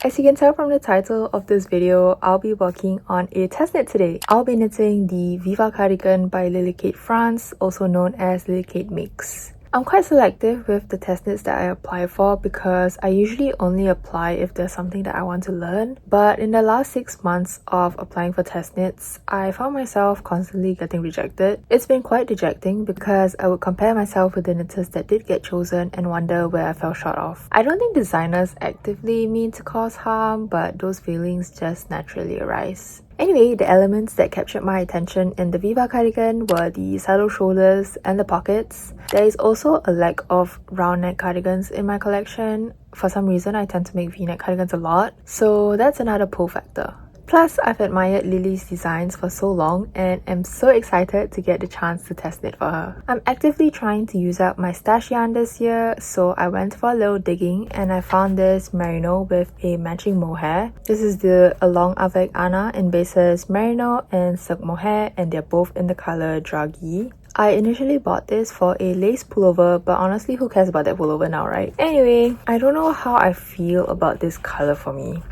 As you can tell from the title of this video, I'll be working on a test knit today. I'll be knitting the Viva cardigan by Lily Kate France, also known as Lily Kate Mix. I'm quite selective with the test knits that I apply for because I usually only apply if there's something that I want to learn. But in the last 6 months of applying for test knits, I found myself constantly getting rejected. It's been quite dejecting because I would compare myself with the knitters that did get chosen and wonder where I fell short of. I don't think designers actively mean to cause harm, but those feelings just naturally arise. Anyway, the elements that captured my attention in the Viva cardigan were the saddle shoulders and the pockets. There is also a lack of round neck cardigans in my collection. For some reason, I tend to make V-neck cardigans a lot, so that's another pull factor. Plus, I've admired Lily's designs for so long and am so excited to get the chance to test knit for her. I'm actively trying to use up my stash yarn this year, so I went for a little digging and I found this merino with a matching mohair. This is the Along Avec Anna in bases merino and silk mohair, and they're both in the color druggy. I initially bought this for a lace pullover, but honestly, who cares about that pullover now, right? Anyway, I don't know how I feel about this color for me.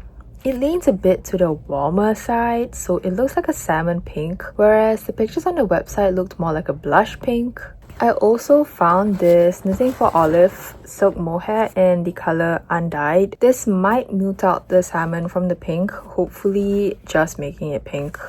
It leans a bit to the warmer side, so it looks like a salmon pink, whereas the pictures on the website looked more like a blush pink. I also found this Knitting for Olive silk mohair in the color Undyed. This might mute out the salmon from the pink, hopefully just making it pink.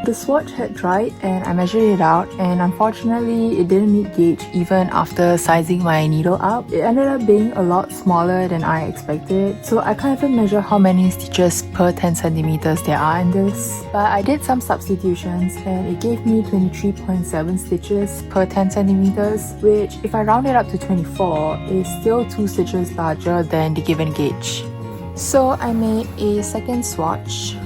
The swatch had dried and I measured it out, and unfortunately it didn't meet gauge even after sizing my needle up. It ended up being a lot smaller than I expected, so I can't even measure how many stitches per 10 centimeters there are in this. But I did some substitutions and it gave me 23.7 stitches per 10 centimeters, which if I round it up to 24 is still 2 stitches larger than the given gauge. So I made a second swatch.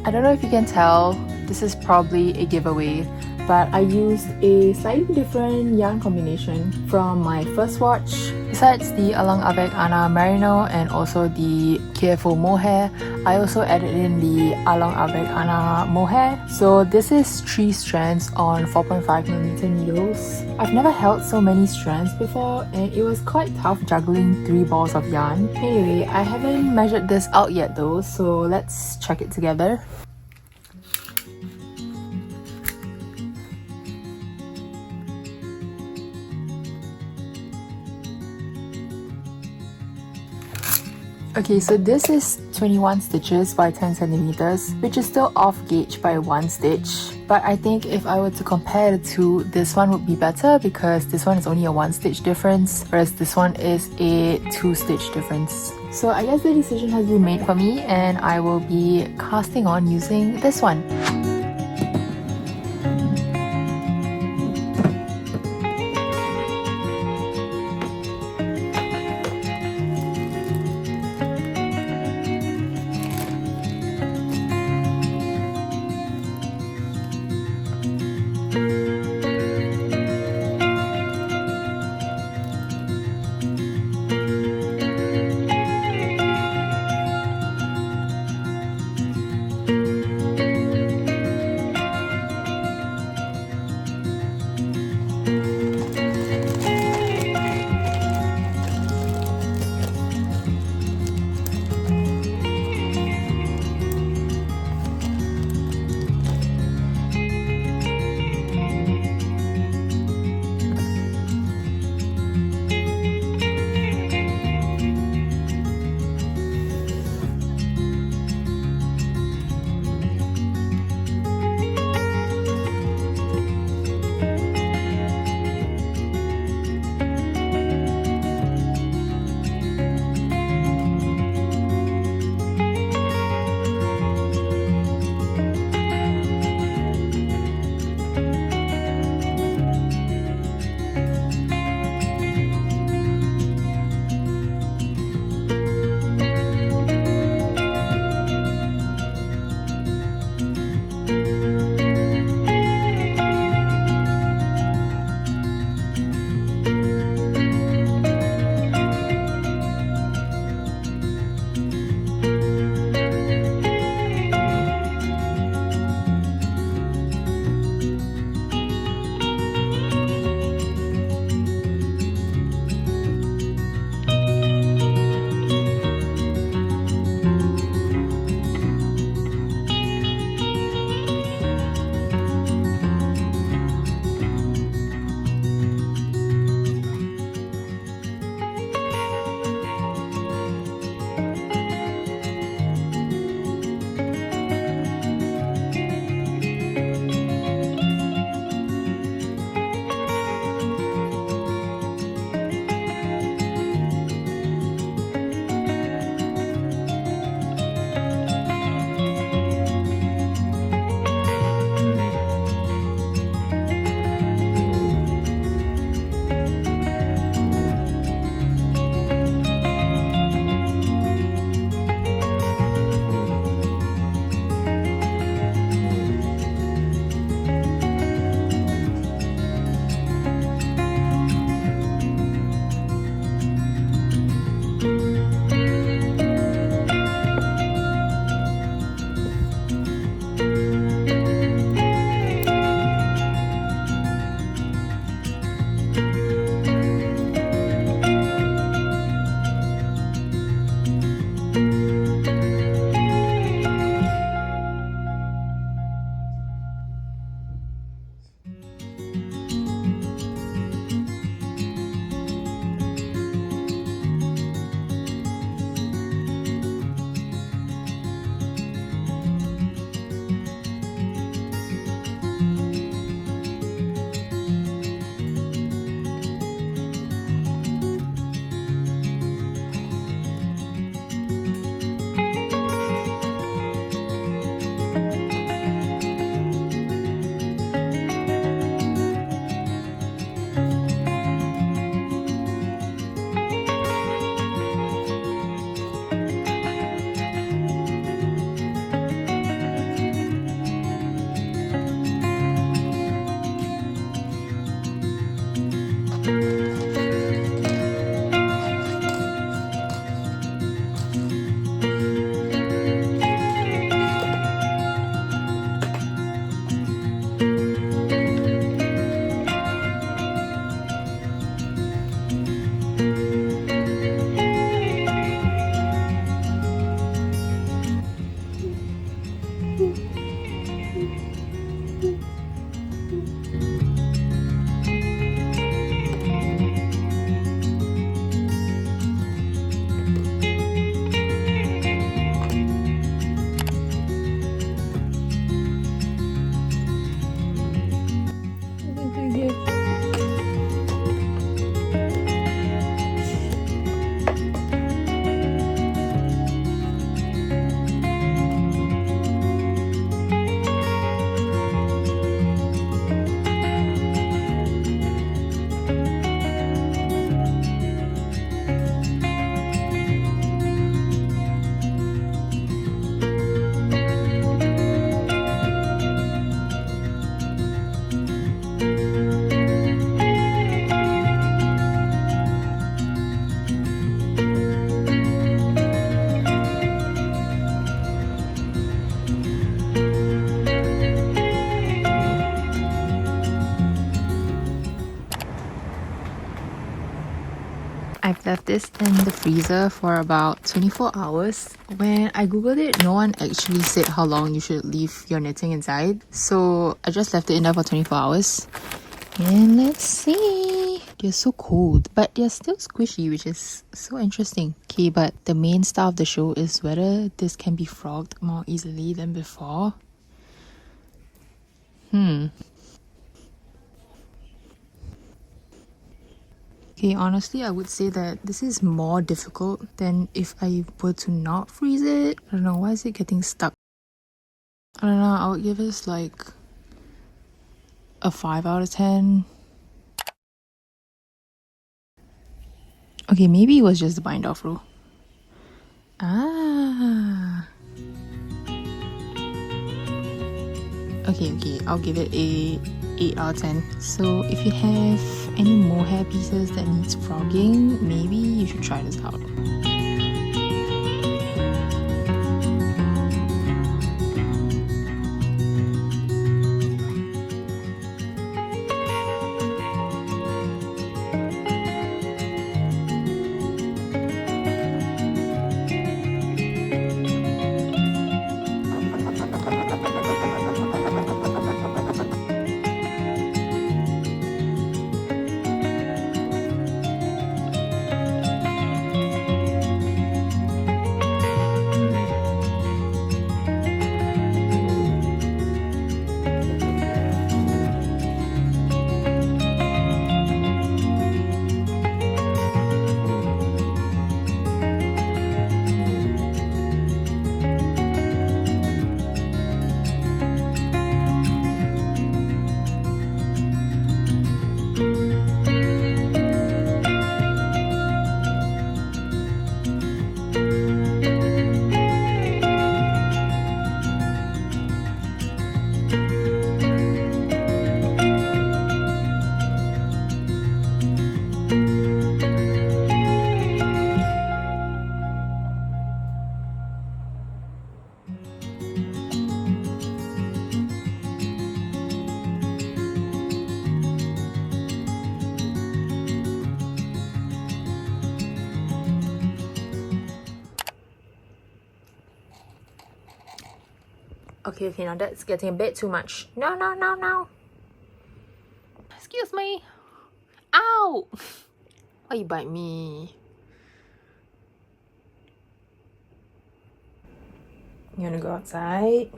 I don't know if you can tell, this is probably a giveaway, but I used a slightly different yarn combination from my first swatch. Besides the along avec ana merino and also the careful mohair, I also added in the along avec ana mohair. So this is 3 strands on 4.5mm needles. I've never held so many strands before and it was quite tough juggling 3 balls of yarn. Anyway, I haven't measured this out yet though, so let's check it together. Okay, so this is 21 stitches by 10 centimeters, which is still off gauge by 1 stitch. But I think if I were to compare the two, this one would be better because this one is only a 1 stitch difference, whereas this one is a 2 stitch difference. So I guess the decision has been made for me and I will be casting on using this one. I've left this in the freezer for about 24 hours. When I googled it, no one actually said how long you should leave your knitting inside. So I just left it in there for 24 hours. And let's see. They're so cold, but they're still squishy, which is so interesting. Okay, but the main star of the show is whether this can be frogged more easily than before. Okay, honestly, I would say that this is more difficult than if I were to not freeze it. I don't know, why is it getting stuck? I don't know, I would give this like a 5 out of 10. Okay, maybe it was just the bind off rule. Ah. Okay, I'll give it a 8 out of 10. So if you have any mohair pieces that needs frogging, maybe you should try this out. Okay, now that's getting a bit too much. No. Excuse me. Ow! Why you bite me? You wanna go outside?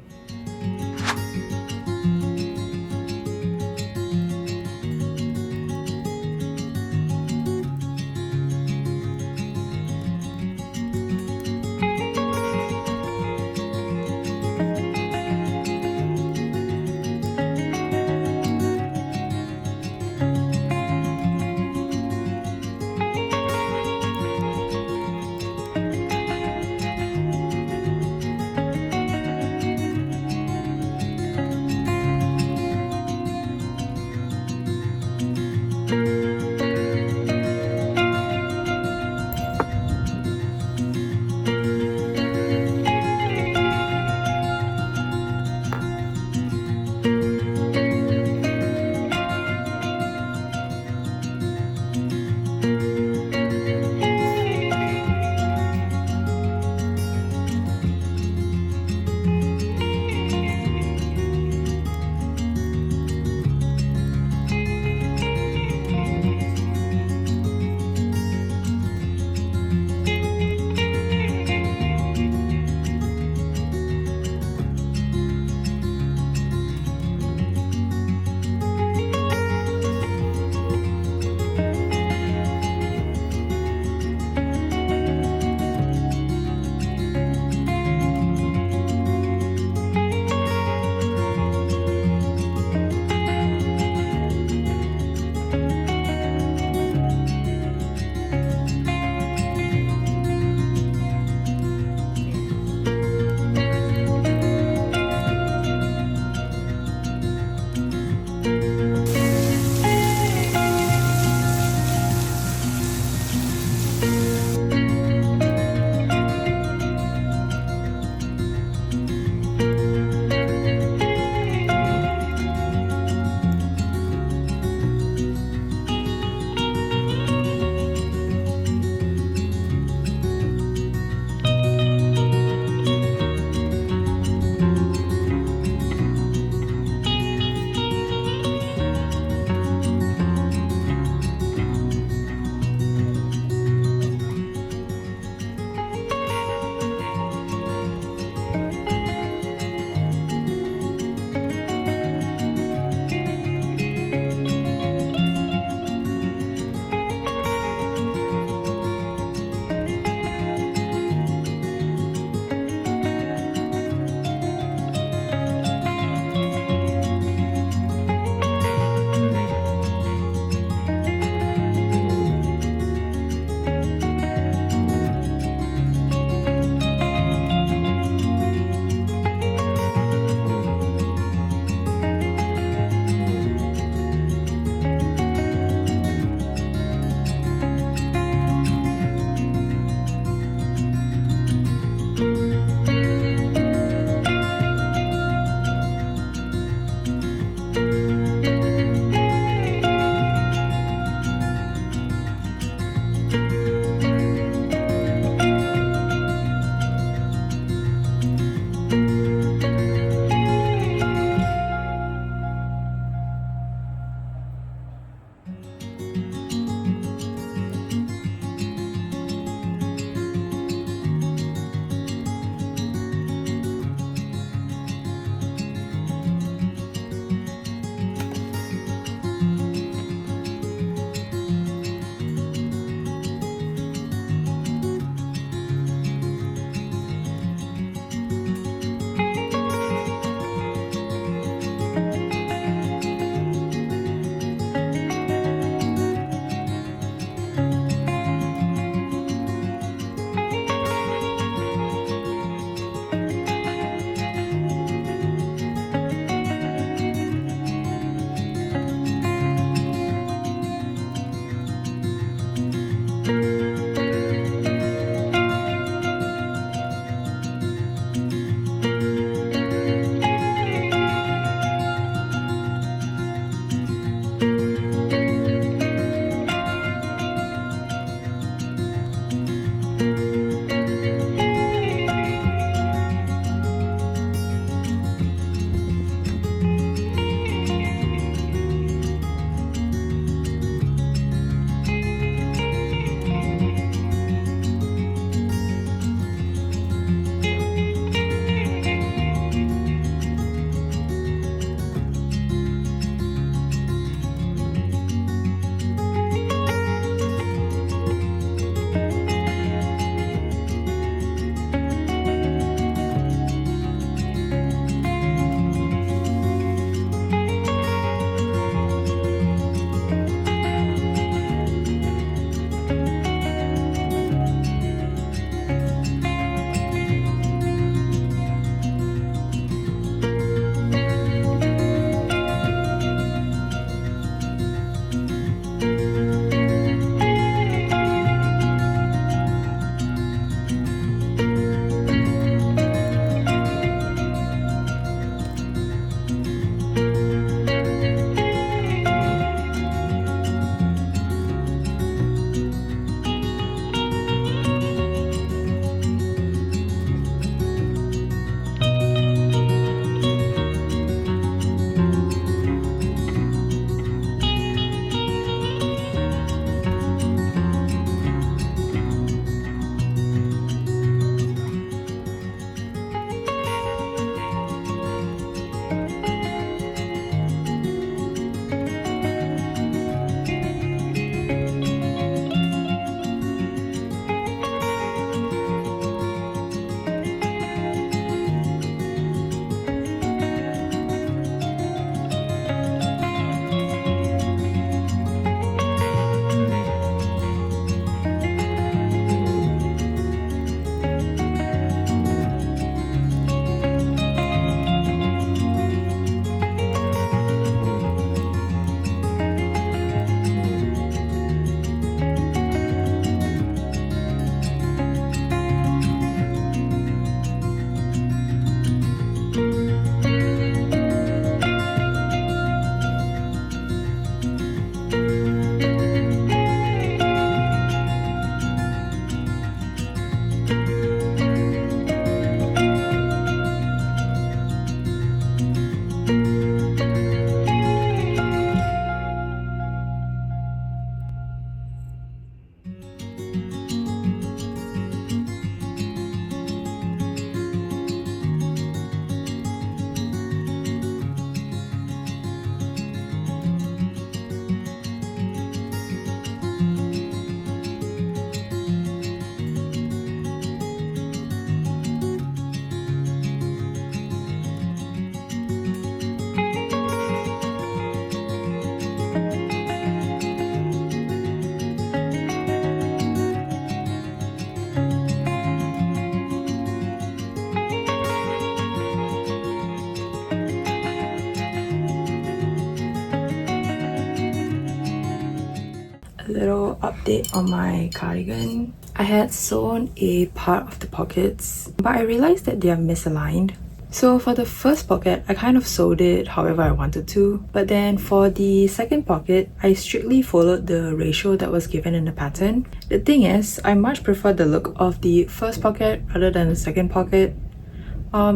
little update on my cardigan. I had sewn a part of the pockets, but I realized that they are misaligned. So for the first pocket, I kind of sewed it however I wanted to, but then for the second pocket, I strictly followed the ratio that was given in the pattern. The thing is, I much prefer the look of the first pocket rather than the second pocket.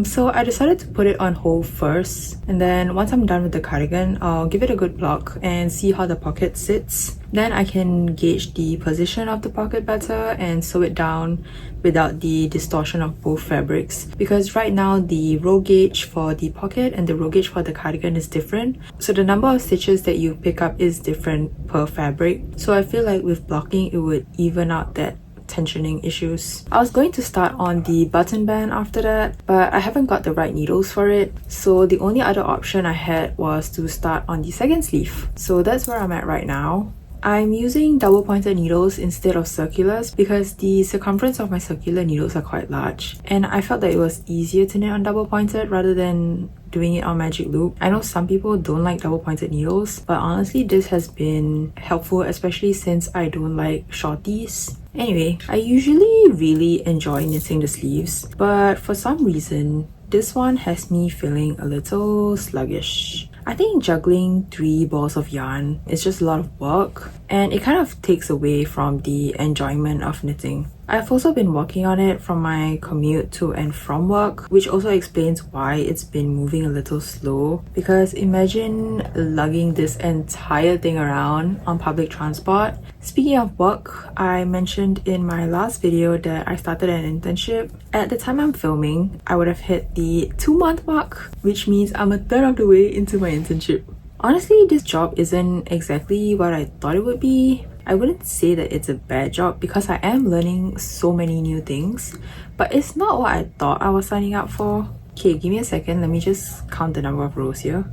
So I decided to put it on hold first, and then once I'm done with the cardigan, I'll give it a good block and see how the pocket sits. Then I can gauge the position of the pocket better and sew it down without the distortion of both fabrics, because right now the row gauge for the pocket and the row gauge for the cardigan is different, so the number of stitches that you pick up is different per fabric. So I feel like with blocking it would even out that tensioning issues. I was going to start on the button band after that, but I haven't got the right needles for it, so the only other option I had was to start on the second sleeve. So that's where I'm at right now. I'm using double pointed needles instead of circulars because the circumference of my circular needles are quite large, and I felt that it was easier to knit on double pointed rather than doing it on magic loop. I know some people don't like double pointed needles, but honestly this has been helpful, especially since I don't like shorties. Anyway, I usually really enjoy knitting the sleeves, but for some reason this one has me feeling a little sluggish. I think juggling 3 balls of yarn is just a lot of work, and it kind of takes away from the enjoyment of knitting. I've also been working on it from my commute to and from work, which also explains why it's been moving a little slow, because imagine lugging this entire thing around on public transport. Speaking of work, I mentioned in my last video that I started an internship. At the time I'm filming, I would have hit the 2-month mark, which means I'm a third of the way into my internship. Honestly, this job isn't exactly what I thought it would be. I wouldn't say that it's a bad job because I am learning so many new things, but it's not what I thought I was signing up for. Okay, give me a second, let me just count the number of rows here.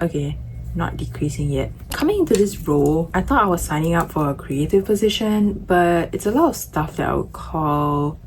Okay, not decreasing yet. Coming into this role, I thought I was signing up for a creative position, but it's a lot of stuff that I would call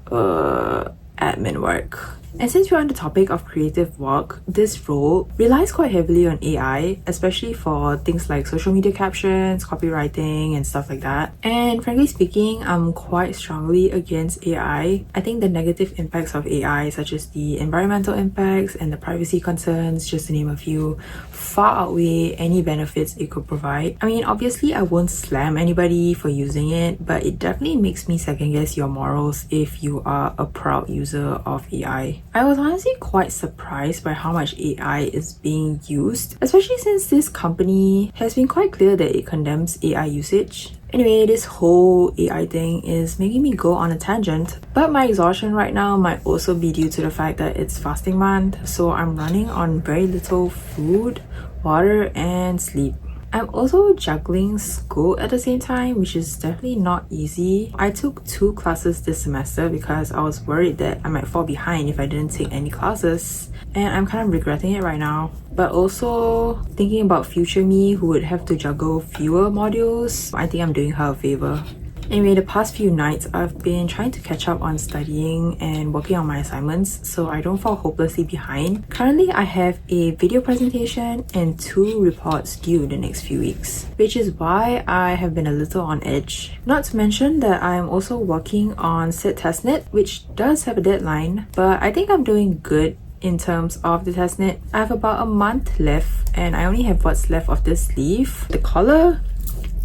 admin work. And since we're on the topic of creative work, this role relies quite heavily on AI, especially for things like social media captions, copywriting, and stuff like that. And frankly speaking, I'm quite strongly against AI. I think the negative impacts of AI, such as the environmental impacts and the privacy concerns, just to name a few, far outweigh any benefits it could provide. I mean, obviously I won't slam anybody for using it, but it definitely makes me second guess your morals if you are a proud user of AI. I was honestly quite surprised by how much AI is being used, especially since this company has been quite clear that it condemns AI usage. Anyway, this whole AI thing is making me go on a tangent, but my exhaustion right now might also be due to the fact that it's fasting month, so I'm running on very little food, water, and sleep. I'm also juggling school at the same time, which is definitely not easy. I took 2 classes this semester because I was worried that I might fall behind if I didn't take any classes, and I'm kind of regretting it right now. But also thinking about future me who would have to juggle fewer modules, I think I'm doing her a favor. Anyway, the past few nights I've been trying to catch up on studying and working on my assignments so I don't fall hopelessly behind. Currently, I have a video presentation and 2 reports due in the next few weeks, which is why I have been a little on edge. Not to mention that I'm also working on set testnet, which does have a deadline, but I think I'm doing good in terms of the testnet. I have about a month left and I only have what's left of this sleeve, the collar,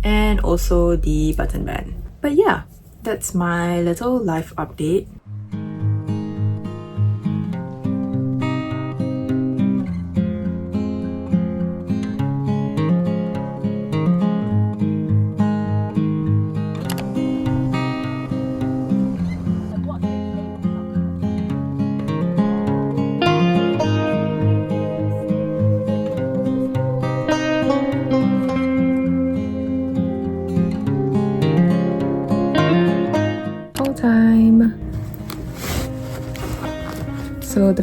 and also the button band. But yeah, that's my little life update. Time.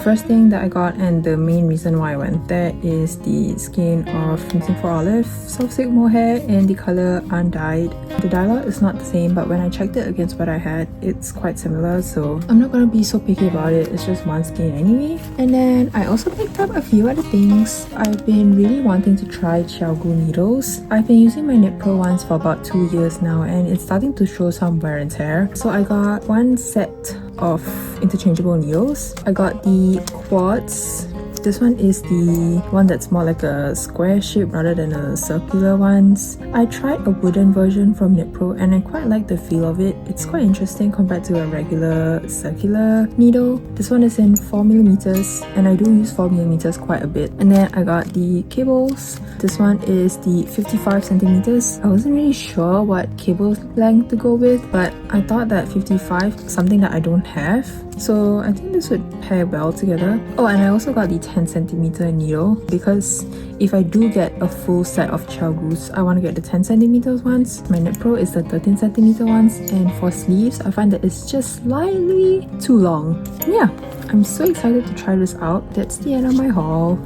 first thing that I got, and the main reason why I went there, is the skein of Missing for Olive soft silk mohair in the color Undyed. The dialogue is not the same, but when I checked it against what I had, it's quite similar, so I'm not gonna be so picky about it. It's just one skein anyway. And then I also picked up a few other things. I've been really wanting to try Xiaogu needles. I've been using my Knit Pro ones for about 2 years now, and it's starting to show some wear and tear. So I got one set of interchangeable needles. I got the quads. This one is the one that's more like a square shape rather than a circular ones. I tried a wooden version from Knit Pro and I quite like the feel of it. It's quite interesting compared to a regular circular needle. This one is in 4mm and I do use 4mm quite a bit. And then I got the cables. This one is the 55cm. I wasn't really sure what cable length to go with, but I thought that 55 is something that I don't have. So I think this would pair well together. Oh, and I also got the 10cm needle because if I do get a full set of Xiaogus, I want to get the 10cm ones. My Knit Pro is the 13cm ones, and for sleeves, I find that it's just slightly too long. Yeah, I'm so excited to try this out. That's the end of my haul.